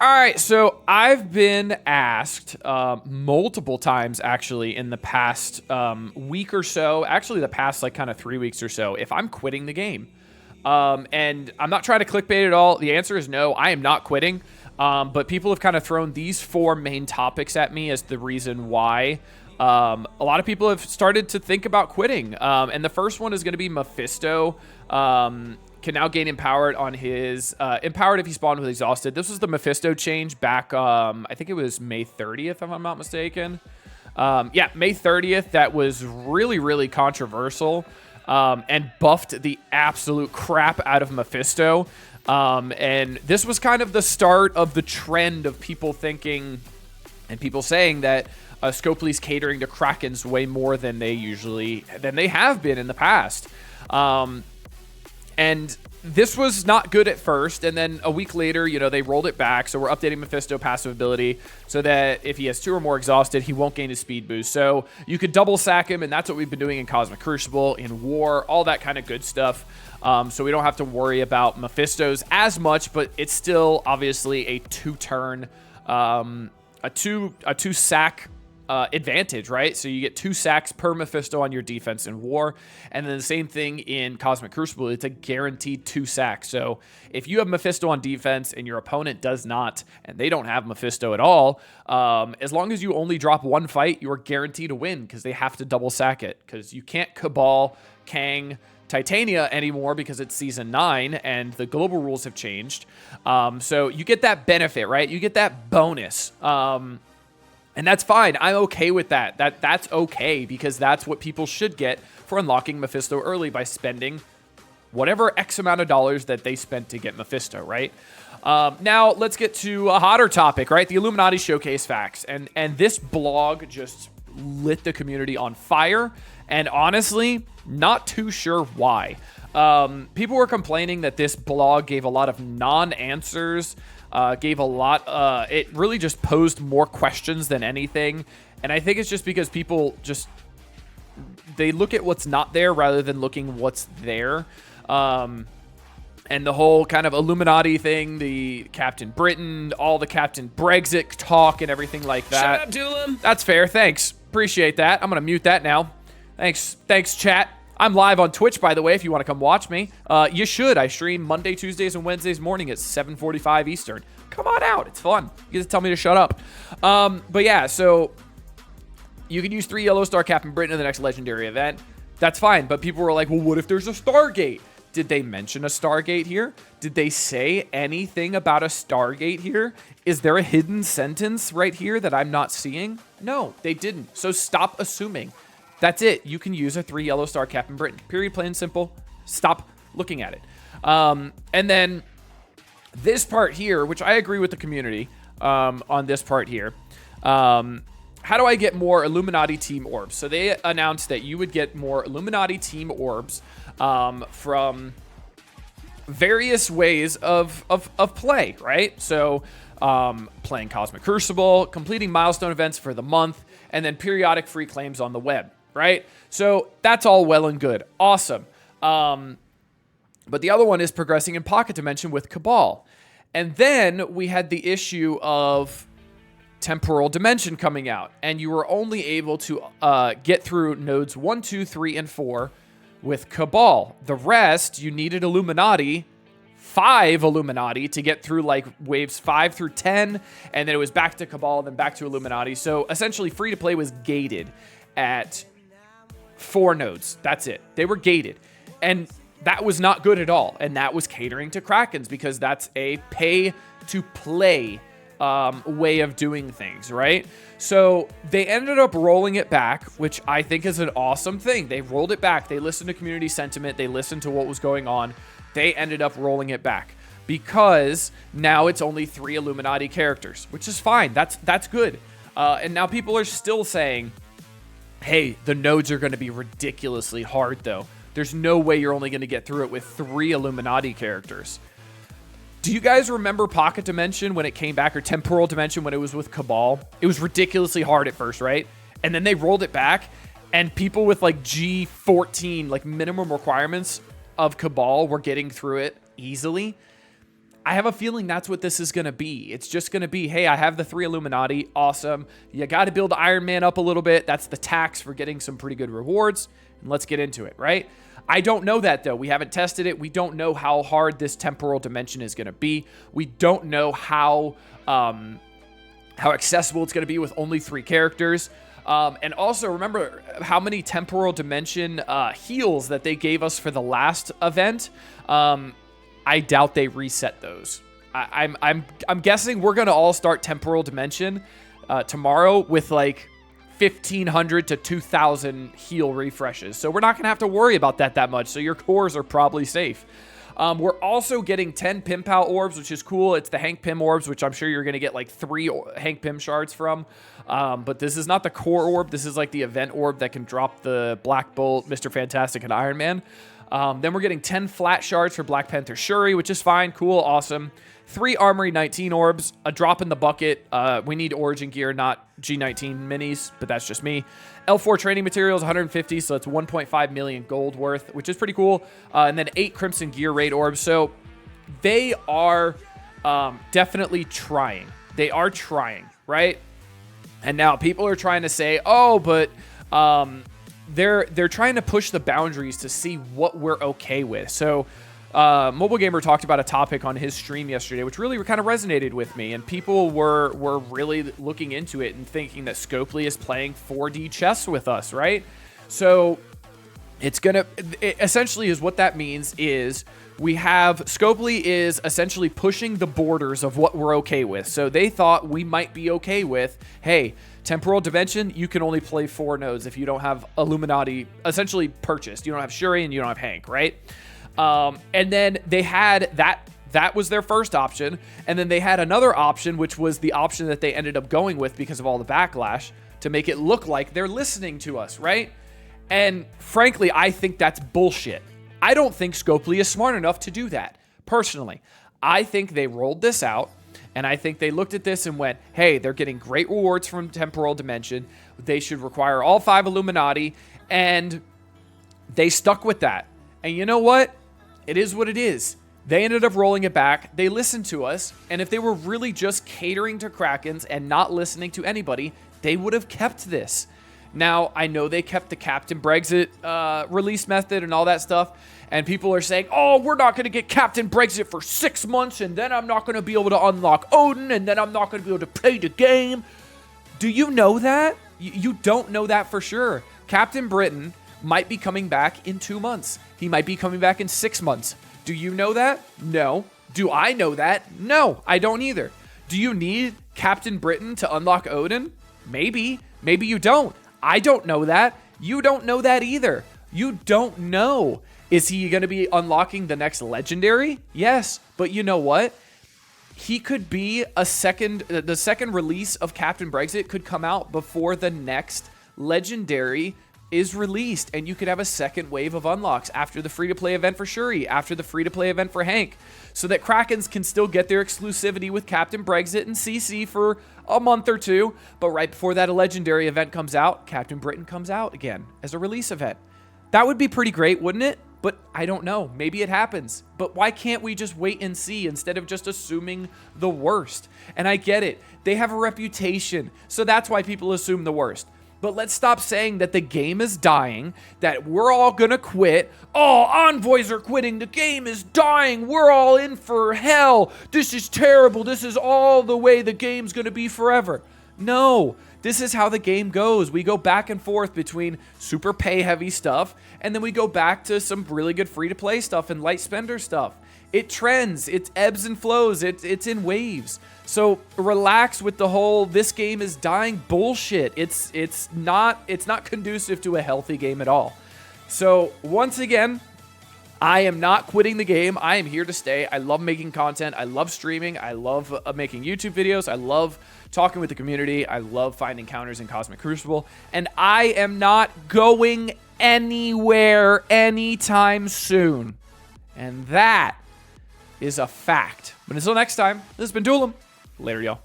All right, so I've been asked multiple times actually in the past week or so, actually the past like kind of 3 weeks or so, if I'm quitting the game. And I'm not trying to clickbait at all. The answer is no, I am not quitting. But people have kind of thrown these four main topics at me as the reason why. A lot of people have started to think about quitting. And the first one is going to be Mephisto. Can now gain empowered on his empowered if he spawned with exhausted. This was the Mephisto change back, I think it was May 30th, if I'm not mistaken. Yeah, May 30th. That was really, really controversial and buffed the absolute crap out of Mephisto. And this was kind of the start of the trend of people thinking and people saying that Scopely's catering to Krakens way more than they have been in the past. And this was not good at first, and then a week later, they rolled it back, so we're updating Mephisto passive ability so that if he has 2 or more exhausted, he won't gain his speed boost. So you could double sack him, and that's what we've been doing in Cosmic Crucible, in War, all that kind of good stuff. So we don't have to worry about Mephistos as much, but it's still obviously a 2-turn, a two sack advantage, right? So you get 2 sacks per Mephisto on your defense in War, and then the same thing in Cosmic Crucible. It's a guaranteed 2 sacks. So if you have Mephisto on defense and your opponent does not, and they don't have Mephisto at all, as long as you only drop 1 fight, you are guaranteed to win because they have to double sack it, because you can't Cabal, Kang, Titania anymore because it's season 9 and the global rules have changed. So you get that benefit, right? You get that bonus. And that's fine. I'm okay with that. That's okay because that's what people should get for unlocking Mephisto early by spending whatever X amount of dollars that they spent to get Mephisto, right? Now, let's get to a hotter topic, right? The Illuminati Showcase facts. And this blog just lit the community on fire. And honestly, not too sure why. People were complaining that this blog gave a lot of non-answers, gave a lot, it really just posed more questions than anything. And I think it's just because people they look at what's not there rather than looking what's there. And the whole kind of Illuminati thing, the Captain Britain, all the Captain Brexit talk and everything like that. Shut up, Doolin. That's fair. Thanks. Appreciate that. I'm going to mute that now. Thanks, chat. I'm live on Twitch, by the way, if you want to come watch me. You should. I stream Monday, Tuesdays, and Wednesdays morning at 7:45 Eastern. Come on out. It's fun. You get to tell me to shut up. But yeah, so you can use 3 Yellow Star Captain Britain in the next Legendary event. That's fine. But people were like, well, what if there's a Stargate? Did they mention a Stargate here? Did they say anything about a Stargate here? Is there a hidden sentence right here that I'm not seeing? No, they didn't. So stop assuming. That's it. You can use a 3 Yellow Star Captain Britain. Period, plain and simple. Stop looking at it. And then this part here, which I agree with the community on this part here. How do I get more Illuminati Team Orbs? So they announced that you would get more Illuminati Team Orbs from various ways of play, right? So playing Cosmic Crucible, completing milestone events for the month, and then periodic free claims on the web, right? So that's all well and good. Awesome. But the other one is progressing in Pocket Dimension with Cabal. And then we had the issue of Temporal Dimension coming out, and you were only able to get through nodes 1, 2, 3, and 4 with Cabal. The rest, you needed Illuminati, 5 Illuminati to get through like waves 5 through 10, and then it was back to Cabal, then back to Illuminati. So essentially free to play was gated at 4 nodes. That's it. They were gated. And that was not good at all. And that was catering to Krakens because that's a pay to play way of doing things, right? So they ended up rolling it back, which I think is an awesome thing. They rolled it back. They listened to community sentiment. They listened to what was going on. They ended up rolling it back because now it's only 3 Illuminati characters, which is fine. That's good. And now people are still saying, hey, the nodes are going to be ridiculously hard, though. There's no way you're only going to get through it with 3 Illuminati characters. Do you guys remember Pocket Dimension when it came back, or Temporal Dimension when it was with Cabal? It was ridiculously hard at first, right? And then they rolled it back, and people with like G14, like minimum requirements of Cabal, were getting through it easily. I have a feeling that's what this is going to be. It's just going to be, hey, I have the 3 Illuminati. Awesome. You got to build Iron Man up a little bit. That's the tax for getting some pretty good rewards. And let's get into it, right? I don't know that, though. We haven't tested it. We don't know how hard this temporal dimension is going to be. We don't know how accessible it's going to be with only 3 characters. And also, remember how many temporal dimension heals that they gave us for the last event. I doubt they reset those. I'm guessing we're gonna all start temporal dimension tomorrow with like 1,500 to 2,000 heal refreshes. So we're not gonna have to worry about that much. So your cores are probably safe. We're also getting 10 Pim Pal orbs, which is cool. It's the Hank Pym orbs, which I'm sure you're going to get like 3 Hank Pym shards from. But this is not the core orb. This is like the event orb that can drop the Black Bolt, Mr. Fantastic, and Iron Man. Then we're getting 10 flat shards for Black Panther Shuri, which is fine, cool, awesome. 3 Armory 19 orbs, a drop in the bucket. We need Origin gear, not G19 minis, but that's just me. L4 training materials, 150, so it's 1.5 million gold worth, which is pretty cool. And then 8 Crimson Gear Raid orbs. So they are definitely trying. They are trying, right? And now people are trying to say, oh, but they're trying to push the boundaries to see what we're okay with. So Mobile Gamer talked about a topic on his stream yesterday, which really kind of resonated with me, and people were really looking into it and thinking that Scopely is playing 4D chess with us, right? So it essentially is what that means is we have Scopely is essentially pushing the borders of what we're okay with. So they thought we might be okay with, hey, Temporal Dimension, you can only play 4 nodes if you don't have Illuminati essentially purchased. You don't have Shuri and you don't have Hank, right? And then they had that was their first option. And then they had another option, which was the option that they ended up going with because of all the backlash, to make it look like they're listening to us, right? And frankly, I think that's bullshit. I don't think Scopely is smart enough to do that. Personally, I think they rolled this out, and I think they looked at this and went, hey, they're getting great rewards from Temporal Dimension. They should require all 5 Illuminati, and they stuck with that. And you know what? It is what it is. They ended up rolling it back. They listened to us, and if they were really just catering to Krakens and not listening to anybody, they would have kept this. Now, I know they kept the Captain BREXIT release method and all that stuff, and people are saying, oh, we're not going to get Captain BREXIT for 6 months, and then I'm not going to be able to unlock Odin, and then I'm not going to be able to play the game. Do you know that? You don't know that for sure. Captain Britain might be coming back in 2 months. He might be coming back in 6 months. Do you know that? No. Do I know that? No, I don't either. Do you need Captain Britain to unlock Odin? Maybe. Maybe you don't. I don't know that. You don't know that either. You don't know. Is he going to be unlocking the next legendary? Yes. But you know what? He could be the second release of Captain BREXIT could come out before the next legendary is released, and you could have a second wave of unlocks after the free-to-play event for Shuri, after the free-to-play event for Hank, so that Krakens can still get their exclusivity with Captain BREXIT and CC for a month or 2, but right before that a legendary event comes out, Captain Britain comes out again as a release event. That would be pretty great, wouldn't it? But I don't know. Maybe it happens. But why can't we just wait and see instead of just assuming the worst? And I get it. They have a reputation, so that's why people assume the worst. But let's stop saying that the game is dying, that we're all gonna quit. Oh, envoys are quitting. The game is dying. We're all in for hell. This is terrible. This is all the way the game's gonna be forever. No, this is how the game goes. We go back and forth between super pay heavy stuff, and then we go back to some really good free-to-play stuff and light spender stuff. It trends, it ebbs and flows, it's in waves. So relax with the whole this game is dying bullshit. It's not conducive to a healthy game at all. So once again, I am not quitting the game. I am here to stay. I love making content. I love streaming. I love making YouTube videos. I love talking with the community. I love finding counters in Cosmic Crucible. And I am not going anywhere anytime soon. And that is a fact. But until next time, this has been Duelim. Later, y'all.